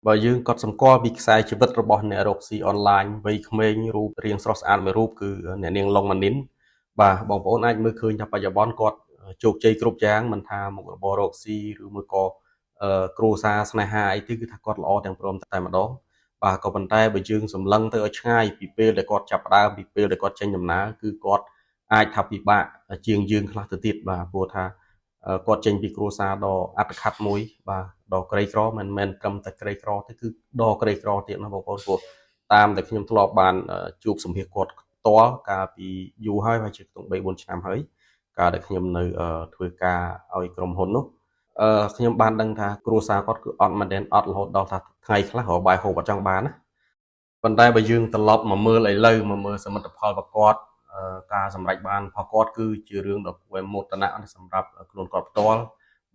បើយើងកត់សម្គាល់ពីខ្សែជីវិតរបស់អ្នករកស៊ីអនឡាញវ័យក្មេងរូបរាងស្រស់ស្អាតមួយរូបគឺអ្នកនាងឡុងម៉ានីនបាទបងប្អូនអាចមើលឃើញថាបច្ចុប្បន្នគាត់ជោគជ័យគ្រប់យ៉ាងមិនថាមុខរបររកស៊ីឬមួយក៏គ្រួសារស្នេហាអីទេគឺថាគាត់ល្អទាំងព្រមតែម្ដងបាទក៏ប៉ុន្តែបើយើងសម្លឹងទៅឲ្យឆ្ងាយពីពេលដែលគាត់ចាប់ផ្ដើមពីពេលដែលគាត់ចេញដំណើរគឺគាត់អាចថាពិបាកជាងយើងខ្លះទៅទៀតបាទព្រោះថាគាត់ចេញពីគ្រួសារដ៏អត្តឃាតមួយបាទដ៏ក្រីក្រមិនមែនត្រឹមតែក្រីក្រទេគឺដ៏ក្រីក្រទៀតណាបងប្អូនព្រោះតាមតែខ្ញុំធ្លាប់បានជួបសម្ភាសគាត់ផ្ទាល់កាលពីយូរហើយហើយជាខ្ទង់3 4ឆ្នាំហើយកាលដែលខ្ញុំនៅធ្វើការឲ្យក្រុមហ៊ុននោះខ្ញុំបានដឹងថាគ្រួសារគាត់គឺអត់មែនទេអត់រហូតដល់ថាថ្ងៃខ្លះរកបាយហូបអត់ចង់បានណាប៉ុន្តែបើយើងត្រឡប់មកមើលឥឡូវមកមើលសមិទ្ធផលរបស់គាត់ការសម្រេចបានរបស់គាត់គឺជារឿងដ៏គួរឲ្យមោទនៈសម្រាប់ខ្លួនគាត់ផ្ទាល់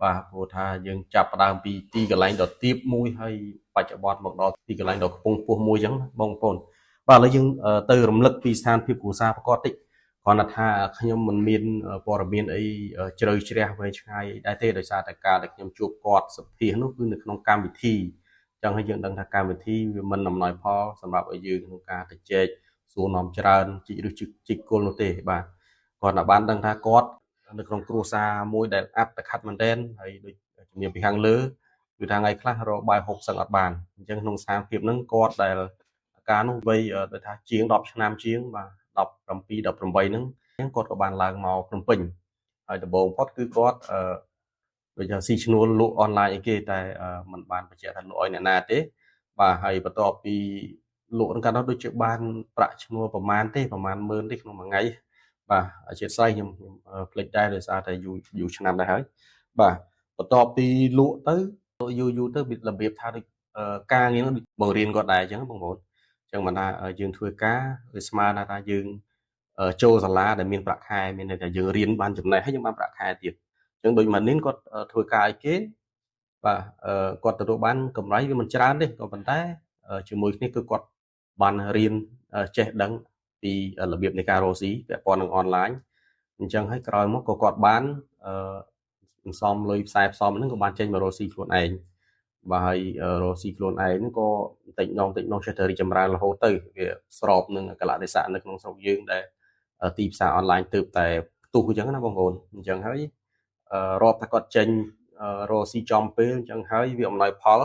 បាទព្រោះថាយើងចាប់ផ្ដើមពីទីកន្លែងដ៏ទាបមួយហើយបច្ចុប្បន្នមកដល់ទីកន្លែងដ៏ខ្ពង់ខ្ពស់មួយអញ្ចឹងបងប្អូនបាទឥឡូវយើងទៅរំលឹកពីស្ថានភាពគ្រួសាររបស់គាត់តិចគ្រាន់តែថាខ្ញុំមិនមានព័ត៌មានអីជ្រៅជ្រះវែងឆ្ងាយអីដែរទេដោយសារតែការដែលខ្ញុំជួបគាត់សភានោះគឺនៅក្នុងកម្មវិធីចឹងហើយយើងដឹងថាកម្មវិធីវាមិនអំណោយផលសម្រាប់ឲ្យយើងក្នុងការទៅជែកសួរនាំច្រើនជីកឬជីកគល់នោះទេបាទគាត់បានដឹងថាគាត់នៅក្នុងគ្រួសារមួយដែលអត្តឃាតមែនទែនហើយដូចជំនាញពីខាងលើគឺថាថ្ងៃខ្លះរកបាយហូបសឹងអត់បានអញ្ចឹងក្នុងស្ថានភាពហ្នឹងគាត់ដែលការនោះវ័យដូចថាជាង10ឆ្នាំជាងបាទ17 18ហ្នឹងគាត់ក៏បានឡើងមកភ្នំពេញហើយដំបូងផុតគឺគាត់ដូចថាស៊ីឈ្នួលលក់អនឡាញអីគេតែมันបានបញ្ជាក់ថាលក់ឲ្យអ្នកណាទេបាទហើយបន្ទាប់ពីលក់កាលនោះដូចជាបានប្រាក់ឈ្នួលប្រមាណទេប្រមាណ10000ទេក្នុងមួយថ្ងៃបាទអធិស្ឋានខ្ញុំភ្លេចដែរដោយសារតែយូរឆ្នាំដែរហើយបាទបន្ទាប់ពីលក់ទៅយូរទៅរបៀបថាដូចការងារនោះដូចបង្រៀនគាត់ដែរអញ្ចឹងបងប្អូនអញ្ចឹងមិនថាយើងធ្វើការវាស្មើថាយើងចូលសាលាដែលមានប្រាក់ខែមានន័យថាយើងរៀនបានចំណេះហើយយើងបានប្រាក់ខែទៀតអញ្ចឹងដូចម៉ានីនគាត់ធ្វើការឲ្យគេបាទគាត់ទទួលបានកម្រៃវាមិនច្រើនទេក៏ប៉ុន្តែជាមួយគ្នាគឺគាត់បានរៀនចេះដឹងពីរបៀបនៃការរកស៊ីពាក់ព័ន្ធនឹងអនឡាញអញ្ចឹងហើយក្រោយមកក៏គាត់បានសន្សំលុយផ្សាយផ្សំហ្នឹងក៏បានចេញមករកស៊ីខ្លួនឯងបាទហើយរកស៊ីខ្លួនឯងហ្នឹងក៏តិចណងចេះតែរីកចម្រើនរហូតទៅវាស្របនឹងកលៈទេសៈនៅក្នុងស្រុកយើងដែលទីផ្សារអនឡាញទើបតែផ្ទុះអញ្ចឹងណាបងប្អូនអញ្ចឹងហើយរាប់ថាគាត់ចេញរកស៊ីចំពេលអញ្ចឹងហើយវាអំណោយផល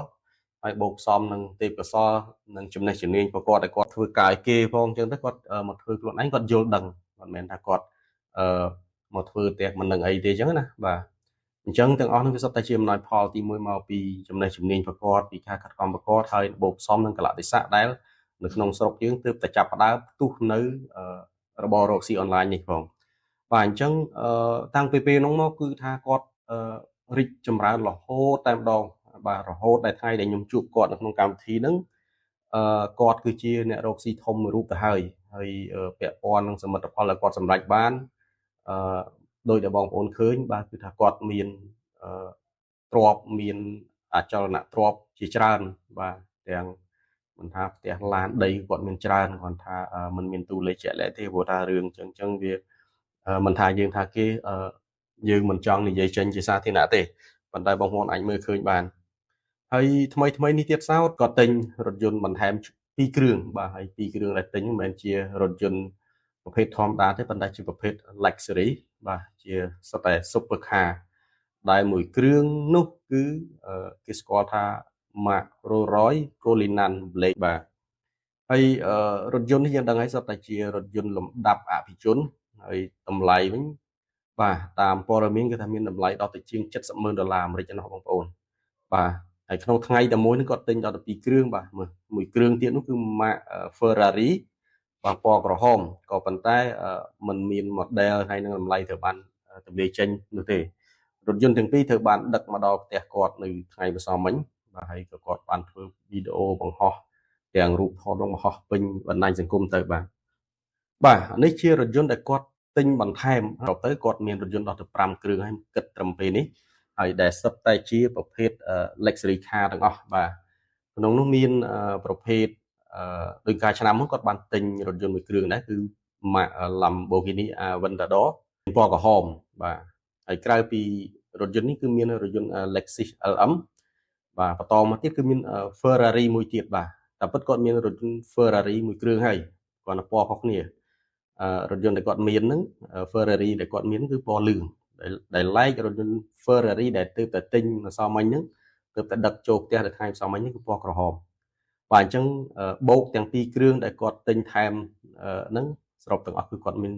ហើយបូកផ្សំនឹងទេពកោសល្យនិងចំណេះជំនាញរបស់គាត់ដែលគាត់ធ្វើការឲ្យគេផងអញ្ចឹងទៅគាត់មកធ្វើខ្លួនឯងគាត់យល់ដឹងមិនមែនថាគាត់មកធ្វើតែមិនដឹងអីទេអញ្ចឹងណាបាទអញ្ចឹងទាំងអស់នោះវាសុទ្ធតែជាអំណោយផលទី1មកពីចំណេះជំនាញរបស់គាត់ពីការខិតខំរបស់គាត់ហើយបូកផ្សំនឹងកលៈទេសៈដែលនៅក្នុងស្រុកយើងទើបតែចាប់ផ្ដើមផ្ទុះនៅរបររកស៊ីអនឡាញនេះផងបាទអញ្ចឹងតាំងពីពេលនោះមកគឺថាគាត់រីកចម្រើនរហូតតែម្ដងបាទរហូតដល់ថ្ងៃដែលខ្ញុំជួបគាត់នៅក្នុងកម្មវិធីហ្នឹងគាត់គឺជាអ្នករកស៊ីធំមួយរូបទៅហើយពាក់ព័ន្ធនឹងសមិទ្ធផលដែលគាត់សម្រេចបានដោយដែលបងប្អូនឃើញបាទគឺថាគាត់មានទ្រព្យមានអចលនទ្រព្យជាច្រើនបាទទាំងមិនថាផ្ទះឡានដីគាត់មានច្រើនគាត់ថាมันមានតួលេខជាក់លាក់ទេព្រោះថារឿងអញ្ចឹងវាមិនថាយើងថាគេយើងមិនចង់និយាយចេញជាសាធារណៈទេប៉ុន្តែបងប្អូនអាចមើលឃើញបានហើយថ្មីនេះទៀតសោតក៏ទិញរថយន្តបន្ថែម2គ្រឿងបាទហើយ2គ្រឿងដែលទិញមិនមែនជារថយន្តប្រភេទធម្មតាទេប៉ុន្តែជាប្រភេទ luxury បាទជាសុទ្ធតែ super car ដែលមួយគ្រឿងនោះគឺគេស្គាល់ថា Mark Rolls-Royce Cullinan Blade បាទហើយរថយន្តនេះយើងដឹងហើយសុទ្ធតែជារថយន្តលំដាប់អភិជនហើយតម្លៃវិញបាទតាមព័ត៌មានគេថាមានតម្លៃដល់ទៅជាង$700,000អាមេរិកណាបងប្អូនបាទហើយក្នុងថ្ងៃតែមួយហ្នឹងគាត់ទិញដល់ទៅ2គ្រឿងបាទមួយគ្រឿងទៀតនោះគឺ Mark Ferrari បាទពណ៌ក្រហមក៏ប៉ុន្តែมันមាន model ហើយនឹងតម្លៃត្រូវបានទម្លាយចេញនោះទេរថយន្តទាំងពីរត្រូវបានដឹកមកដល់ផ្ទះគាត់នៅថ្ងៃម្សិលមិញបាទហើយក៏គាត់បានធ្វើវីដេអូបង្ហោះទាំងរូបថតបង្ហោះពេញបណ្ដាញសង្គមទៅបាទនេះជារថយន្តដែលគាត់ទិញបន្ថែមទៅគាត់មានរថយន្តដល់ទៅ5គ្រឿងហើយគិតត្រឹមពេលនេះហើយដែលសុទ្ធតែជាប្រភេទ luxury car ទាំងអស់បាទក្នុងនោះមានប្រភេទដោយការឆ្នាំមុនគាត់បានទិញរថយន្តមួយគ្រឿងដែរគឺ Lamborghini Aventador ពណ៌ក្រហមបាទហើយក្រៅពីរថយន្តនេះគឺមានរថយន្ត Lexus LM បាទបន្តមកទៀតគឺមាន Ferrari មួយទៀតបាទតែពិតគាត់មានរថយន្ត Ferrari មួយគ្រឿងហើយគាត់នៅពណ៌ខុសគ្នារថយន្តដែលគាត់មានហ្នឹង Ferrari ដែលគាត់មានគឺពណ៌លឿងដែលឡែករថយន្ត Ferrari ដែលទើបតែទិញម្សិលមិញហ្នឹងទើបតែដឹកចូលផ្ទះនៅថ្ងៃម្សិលមិញហ្នឹងគឺពណ៌ក្រហមបាទអញ្ចឹងបូកទាំងពីរគ្រឿងដែលគាត់ទិញថែមហ្នឹងសរុបទាំងអស់គឺគាត់មាន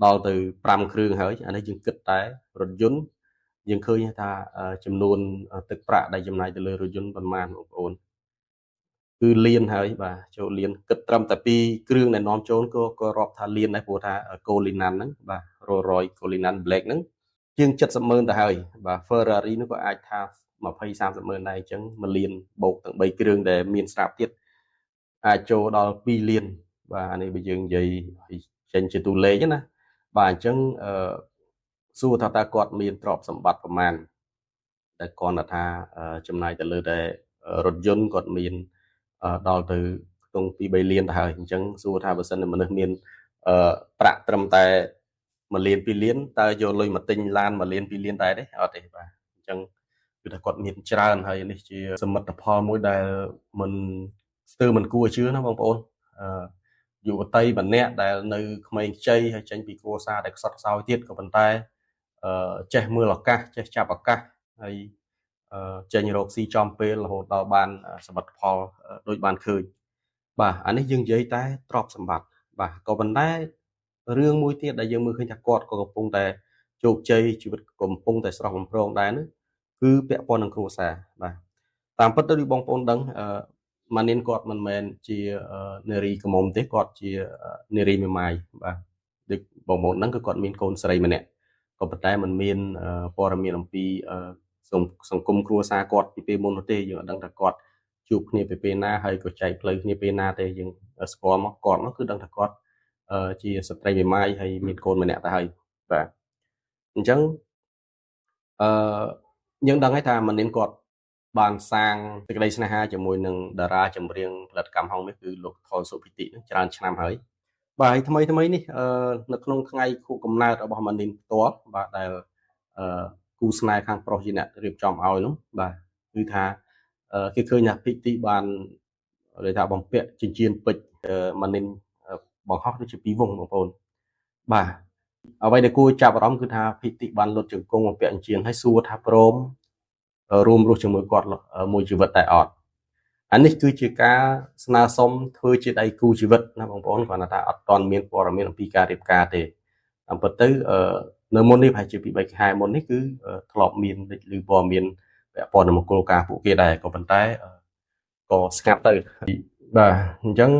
ដល់ទៅ5គ្រឿងហើយអានេះយើងគិតតែរថយន្តយើងឃើញថាចំនួនទឹកប្រាក់ដែលចំណាយទៅលើរថយន្តប៉ុន្មានបងប្អូនគឺលានហើយបាទចូលលានគិតត្រឹមតែពីគ្រឿងដែលនាំចូលក៏រាប់ថាលានដែរព្រោះថា Colinan ហ្នឹងបាទ Rolls-Royce Colinan Black ហ្នឹងជាង70,000ទៅហើយបាទ Ferrari នោះក៏អាចថា20-30 ម៉ឺនដែរអញ្ចឹង1លានបូកទាំង3គ្រឿងដែលមានស្រាប់ទៀតអាចចូលដល់2លានបាទអានេះបើយើងនិយាយចេញជាតួលេខណាបាទអញ្ចឹងសួរថាតើគាត់មានទ្រព្យសម្បត្តិប្រមាណតែគាត់ថាចំណាយទៅលើតែរថយន្តគាត់មានដល់ទៅខ្ទង់2-3លានទៅហើយអញ្ចឹងសួរថាបើសិនជាមនុស្សមានប្រាក់ត្រឹមតែ1លាន2លានតើយកលុយមកទិញឡាន1លាន2លានដែរទេអត់ទេបាទអញ្ចឹងគឺថាគាត់មានច្រើនហើយនេះជាសមិទ្ធផលមួយដែលមិនគួរជឿណាបងប្អូនយុវតីម្នាក់ដែលនៅក្មេងខ្ចីហើយចេញពីគ្រួសារដែលខ្សត់ខ្សោយទៀតក៏ប៉ុន្តែចេះមើលឱកាសចេះចាប់ឱកាសហើយចេញរកស៊ីចំពេលរហូតដល់បានសមិទ្ធផលដូចបានឃើញបាទអានេះយើងនិយាយតែទ្រព្យសម្បត្តិបាទក៏ប៉ុន្តែរឿងមួយទៀតដែលយើងមើលឃើញថាគាត់ក៏កំពុងតែជោគជ័យជីវិតកំពុងតែស្រស់បំព្រងដែរនោះគឺពាក់ព័ន្ធនឹងគ្រួសារបាទតាមពិតទៅបងប្អូនដឹងម៉ានីនគាត់មិនមែនជានារីកមុំទេគាត់ជានារីមេម៉ាយបាទដូចបងប្អូនហ្នឹងគឺគាត់មានកូនស្រីម្នាក់ក៏ប៉ុន្តែมันមានព័ត៌មានអំពីសង្គមគ្រួសារគាត់ពីពេលមុននោះទេយើងអត់ដឹងថាគាត់ជួបគ្នាពីពេលណាហើយក៏ចែកផ្លូវគ្នាពេលណាទេយើងស្គាល់មកគាត់នោះគឺដឹងថាគាត់ជាស្ត្រីមេម៉ាយហើយមានកូនម្នាក់ទៅហើយបាទអញ្ចឹងយើងដឹងហើយថាម៉ានីនគាត់បានសាងសេចក្តីស្នេហាជាមួយនឹងតារាចម្រៀងផលិតកម្មហងមាសគឺលោកថុលសុភិតិនឹងច្រើនឆ្នាំហើយបាទហើយថ្មីនេះនៅក្នុងថ្ងៃខួបកំណើតរបស់ម៉ានីនផ្ទាល់បាទដែលគូស្នេហ៍ខាងប្រុសជាអ្នករៀបចំឲ្យនោះបាទគឺថាគេឃើញថាភិតិបាននិយាយថាបំពាក់ចិញ្ចៀនពេជ្រម៉ានីនបង្ហោះដូចជា2វងបងប្អូនបាទអ្វីដែលគួរចាប់អារម្មណ៍គឺថាភិតិបានលុតជង្គង់បំពាក់ចិញ្ចៀនហើយសួរថាព្រមរួមរស់ជាមួយគាត់មួយជីវិតតែអត់អានេះគឺជាការស្នើសុំធ្វើជាដៃគូជីវិតណាបងប្អូនគាត់ថាអត់ទាន់មានព័ត៌មានអំពីការរៀបការទេតាមពិតទៅនៅមុននេះប្រហែលជាពី3ខែមុននេះគឺធ្លាប់មានឬព័ត៌មានពាក់ព័ន្ធនឹងមង្គលការពួកគេដែរក៏ប៉ុន្តែក៏ស្ងាត់ទៅបាទអញ្ចឹង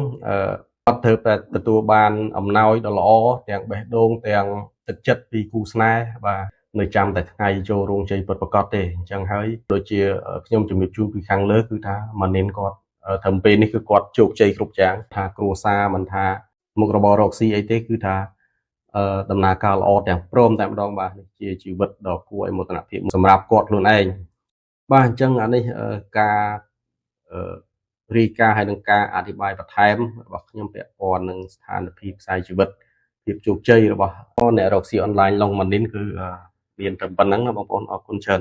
គាត់ត្រូវតែទទួលបានអំណោយដ៏ល្អទាំងបេះដូងទាំងទឹកចិត្តពីគូស្នេហ៍បាទនៅចាំតែថ្ងៃចូលរោងជ័យពិតប្រាកដទេអញ្ចឹងហើយដូចជាខ្ញុំជំរាបជូនពីខាងលើគឺថាម៉ានីនគាត់ត្រឹមពេលនេះគឺគាត់ជោគជ័យគ្រប់យ៉ាងថាគ្រួសារមិនថាមុខរបររកស៊ីអីទេគឺថាដំណើរការល្អទាំងព្រមតែម្ដងបាទនេះជាជីវិតដ៏គួរឲ្យមោទនភាពសម្រាប់គាត់ខ្លួនឯងបាទអញ្ចឹងអានេះការរាយការណ៍ហើយនឹងការអធិប្បាយបន្ថែមរបស់ខ្ញុំពាក់ព័ន្ធនឹងស្ថានភាពខ្សែជីវិតភាពជោគជ័យរបស់អ្នករកស៊ីអនឡាញឡុងម៉ានីនគឺមានតែប៉ុណ្្នឹងណាបងប្អូនអរគុណច្រើន